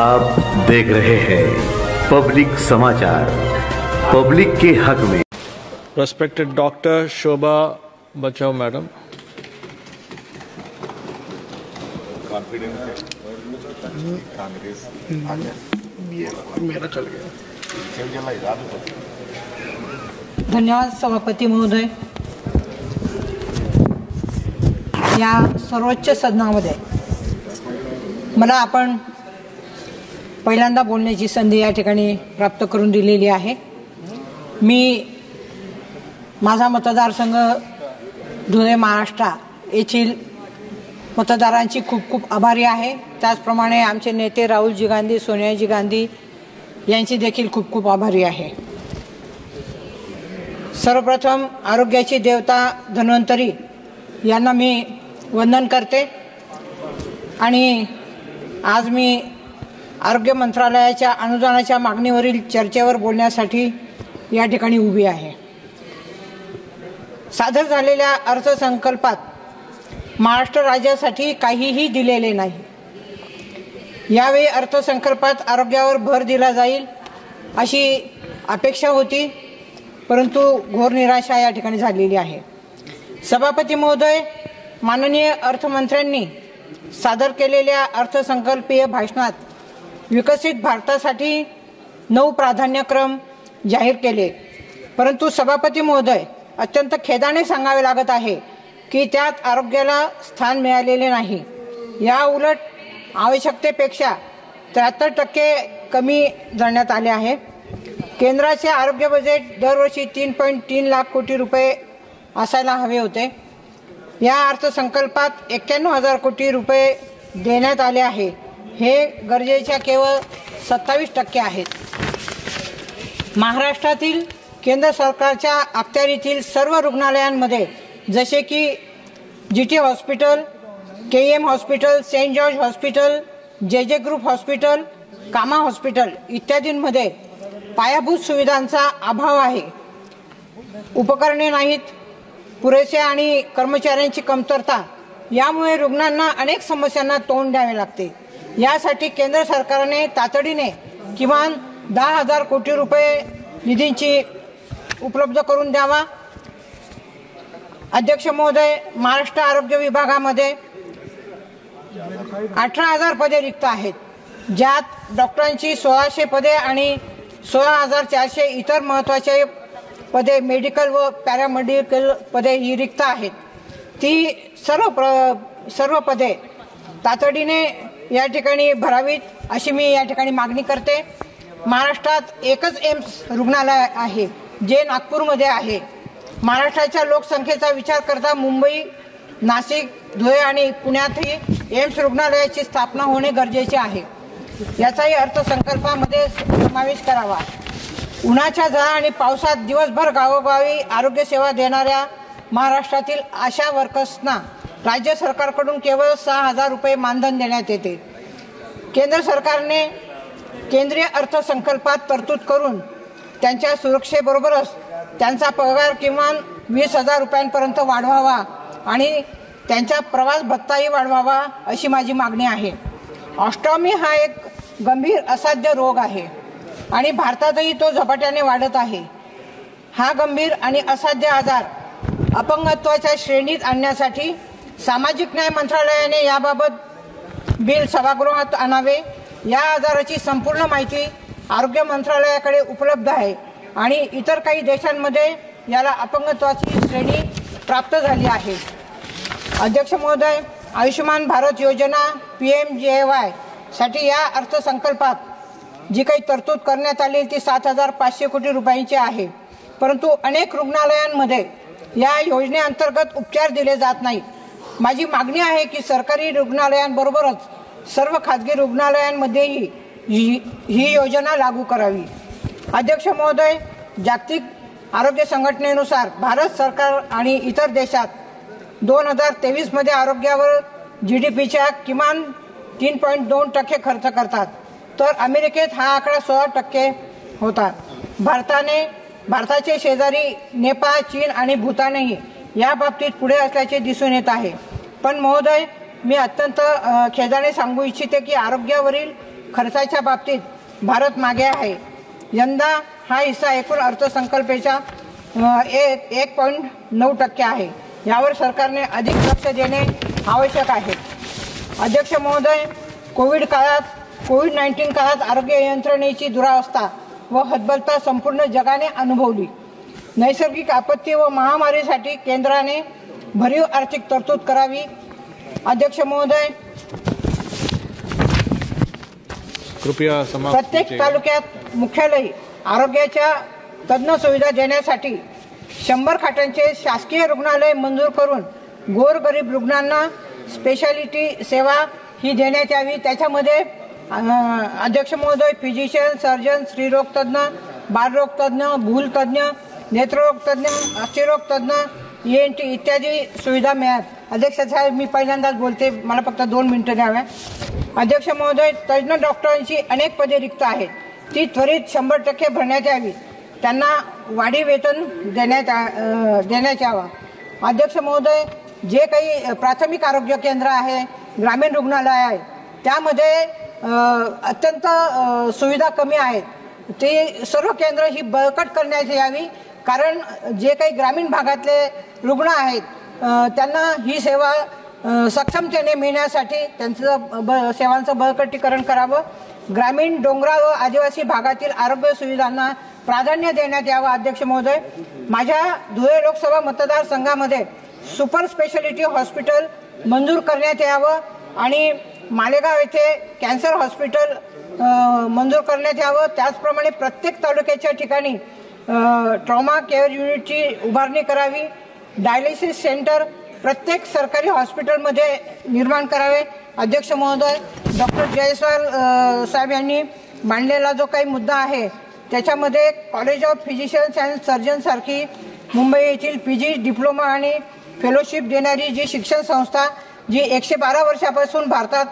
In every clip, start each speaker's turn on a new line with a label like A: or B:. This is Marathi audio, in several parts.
A: आप देख रहे हैं पब्लिक समाचार, पब्लिक के हक में।
B: Respected Dr. Shobha Bachao Madam.
C: धन्यवाद सभापती महोदय। या सर्वोच्च सदनामध्ये मला आपण पहिल्यांदा बोलण्याची संधी या ठिकाणी प्राप्त करून दिलेली आहे। मी माझा मतदारसंघ धुळे महाराष्ट्र येथील मतदारांची खूप खूप आभारी आहे। त्याचप्रमाणे आमचे नेते राहुलजी गांधी, सोनियाजी गांधी यांची देखील खूप खूप आभारी आहे। सर्वप्रथम आरोग्याची देवता धन्वंतरी यांना मी वंदन करते आणि आज मी आरोग्य मंत्रालयाच्या अनुदानाच्या मागणीवरील चर्चेवर बोलण्यासाठी या ठिकाणी उभी आहे। सादर झालेल्या अर्थसंकल्पात महाराष्ट्र राज्यासाठी काहीही दिलेले नाही। यावेळी अर्थसंकल्पात आरोग्यावर भर दिला जाईल अशी अपेक्षा होती, परंतु घोर निराशा या ठिकाणी झालेली आहे। सभापती महोदय, माननीय अर्थमंत्र्यांनी सादर केलेल्या अर्थसंकल्पीय भाषणात विकसित भारतासाठी 9 प्राधान्यक्रम जाहीर केले, परंतु सभापती महोदय, अत्यंत खेदाने सांगावे लागत आहे की त्यात आरोग्याला स्थान मिळालेले नाही। या उलट आवश्यकतेपेक्षा 73% कमी धरण्यात आले आहे। केंद्राचे आरोग्य बजेट दरवर्षी 3.3 लाख कोटी रुपये असायला हवे होते। या अर्थसंकल्पात 91,000 कोटी रुपये देण्यात आले आहे। हे गरजेच्या केवळ 27% आहेत। महाराष्ट्रातील केंद्र सरकारच्या अखत्यारीतील सर्व रुग्णालयांमध्ये जसे की GT hospital, KEM hospital, Saint George hospital, JJ group hospital, Cama hospital इत्यादींमध्ये पायाभूत सुविधांचा अभाव आहे। उपकरणे नाहीत, पुरेसे आणि कर्मचाऱ्यांची कमतरता, यामुळे रुग्णांना अनेक समस्यांना तोंड द्यावे लागते। यासाठी केंद्र सरकारने तातडीने किमान 10,000 कोटी रुपये निधीची उपलब्ध करून द्यावा। अध्यक्ष महोदय, महाराष्ट्र आरोग्य विभागामध्ये 18,000 पदे रिक्त आहेत, ज्यात डॉक्टरांची 1600 पदे आणि 16,400 इतर महत्त्वाचे पदे, मेडिकल व पॅरामेडिकल पदे ही रिक्त आहेत। ती सर्व पदे तातडीने या ठिकाणी भरावीत अशी मी या ठिकाणी मागणी करते। महाराष्ट्रात एकच एम्स रुग्णालय आहे जे नागपूरमध्ये आहे। महाराष्ट्राच्या लोकसंख्येचा विचार करता मुंबई, नाशिक, धुळे आणि पुण्यातही एम्स रुग्णालयाची स्थापना होणे गरजेचे आहे। याचाही अर्थसंकल्पामध्ये समावेश करावा। उन्हाच्या झळा आणि पावसात दिवसभर गावोगावी आरोग्य सेवा देणाऱ्या महाराष्ट्रातील आशा वर्कर्सना राज्य सरकारकडून केवळ 6,000 रुपये मानधन देण्यात येते। केंद्र सरकारने केंद्रीय अर्थसंकल्पात तरतूद करून त्यांच्या सुरक्षेबरोबरच त्यांचा पगार किमान 20,000 रुपयांपर्यंत वाढवावा आणि त्यांचा प्रवास भत्ताही वाढवावा अशी माझी मागणी आहे। ऑस्टॉमी हा एक गंभीर असाध्य रोग आहे आणि भारतातही तो झपाट्याने वाढत आहे। हा गंभीर आणि असाध्य आजार अपंगत्वाच्या श्रेणीत आणण्यासाठी सामाजिक न्याय मंत्रालयाने याबाबत बिल सभागृहात आणावे। या आजाराची संपूर्ण माहिती आरोग्य मंत्रालयाकडे उपलब्ध आहे आणि इतर काही देशांमध्ये याला अपंगत्वाची श्रेणी प्राप्त झाली आहे। अध्यक्ष महोदय, आयुष्यमान भारत योजना PMJY साठी या अर्थसंकल्पात जी काही तरतूद करण्यात आली ती 7,500 कोटी रुपयांची आहे, परंतु अनेक रुग्णालयांमध्ये या योजनेअंतर्गत उपचार दिले जात नाहीत। माझी मागणी आहे की सरकारी रुग्णालयांबरोबरच सर्व खाजगी रुग्णालयांमध्येही ही योजना लागू करावी। अध्यक्ष महोदय, जागतिक आरोग्य संघटनेनुसार भारत सरकार आणि इतर देशात 2023 मध्ये आरोग्यावर GDPच्या किमान 3.2% खर्च करतात, तर अमेरिकेत हा आकडा 16% होता। भारताचे शेजारी नेपाळ, चीन आणि भूतानही या बाबतीत पुढे असल्याचे दिसून येत आहे। पण महोदय, मी अत्यंत खेदाने सांगू इच्छिते की आरोग्यावरील खर्चाच्या बाबतीत भारत मागे आहे। यंदा हा हिस्सा एकूण अर्थसंकल्पाच्या 1.9% आहे। यावर सरकारने अधिक लक्ष देणे आवश्यक आहे। अध्यक्ष महोदय, कोविड-19 काळात आरोग्य यंत्रणेची दुरावस्था व हतबलता संपूर्ण जगाने अनुभवली। नैसर्गिक आपत्ती व महामारीसाठी केंद्राने भरीव आर्थिक तरतूद करावी। अध्यक्ष महोदय,
B: कृपया समाप्त
C: प्रत्येक तालुक्यात मुख्यालयी आरोग्याच्या तज्ञ सुविधा देण्यासाठी 100 खाटांचे शासकीय रुग्णालय मंजूर करून गोरगरीब रुग्णांना स्पेशालिटी सेवा ही देण्यात यावी। त्याच्यामध्ये अध्यक्ष महोदय, फिजिशियन, सर्जन, स्त्रीरोग तज्ञ, बालरोग तज्ञ, भूल तज्ञ, नेत्ररोग तज्ञ, अस्थिरोग तज्ञ, ENT इत्यादी सुविधा मिळाव्यात। अध्यक्ष साहेब, मी पहिल्यांदाच बोलते, मला फक्त 2 मिनिटं द्याव्या। अध्यक्ष महोदय, तज्ञ डॉक्टरांची अनेक पदे रिक्त आहेत, ती त्वरित 100% भरण्यात यावी। त्यांना वाढीव वेतन देण्यात यावा। अध्यक्ष महोदय, जे काही प्राथमिक आरोग्य केंद्र आहे, ग्रामीण रुग्णालय आहे, त्यामध्ये अत्यंत सुविधा कमी आहेत, ते सर्व केंद्र ही बळकट करण्यात यावी। कारण जे काही ग्रामीण भागातले रुग्ण आहेत त्यांना ही सेवा सक्षमतेने मिळण्यासाठी त्यांचं सेवांचं बळकटीकरण करावं। ग्रामीण, डोंगराळ व आदिवासी भागातील आरोग्य सुविधांना प्राधान्य देण्यात यावं। अध्यक्ष महोदय, माझ्या धुळे लोकसभा मतदारसंघामध्ये सुपर स्पेशालिटी हॉस्पिटल मंजूर करण्यात यावं आणि मालेगाव येथे कॅन्सर हॉस्पिटल मंजूर करण्यात यावं। त्याचप्रमाणे प्रत्येक तालुक्याच्या ठिकाणी ट्रॉमा केअर युनिटची उभारणी करावी। डायलिसिस सेंटर प्रत्येक सरकारी हॉस्पिटलमध्ये निर्माण करावे। अध्यक्ष महोदय, डॉक्टर जयस्वाल साहेब यांनी मांडलेला जो काही मुद्दा आहे त्याच्यामध्ये college of physicians and surgeon सारखी मुंबई येथील PG डिप्लोमा आणि फेलोशिप देणारी जी शिक्षण संस्था जी 112 वर्षापासून भारतात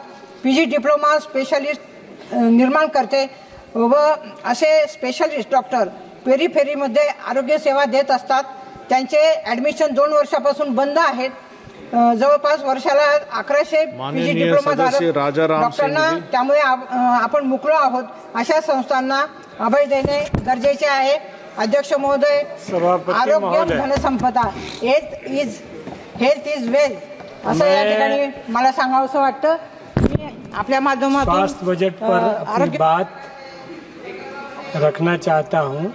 C: PG डिप्लोमा स्पेशालिस्ट निर्माण करते व असे स्पेशालिस्ट डॉक्टर पेरीफेरीमध्ये आरोग्य सेवा देत असतात, त्यांचे ॲडमिशन 2 वर्षापासून बंद आहेत। जवळपास वर्षाला 1100 PG डिप्लोमा डॉक्टरांना त्यामुळे आपण मुकलो आहोत। अशा संस्थांना अभय देणे गरजेचे आहे। अध्यक्ष महोदय, आरोग्य धनसंपदा, हेल्थ इज वेल्थ असं या ठिकाणी मला सांगावंसं वाटतं। मी आपल्या माध्यमातून
D: स्वास्थ्य बजट पर अपनी बात रखना चाहता हूं।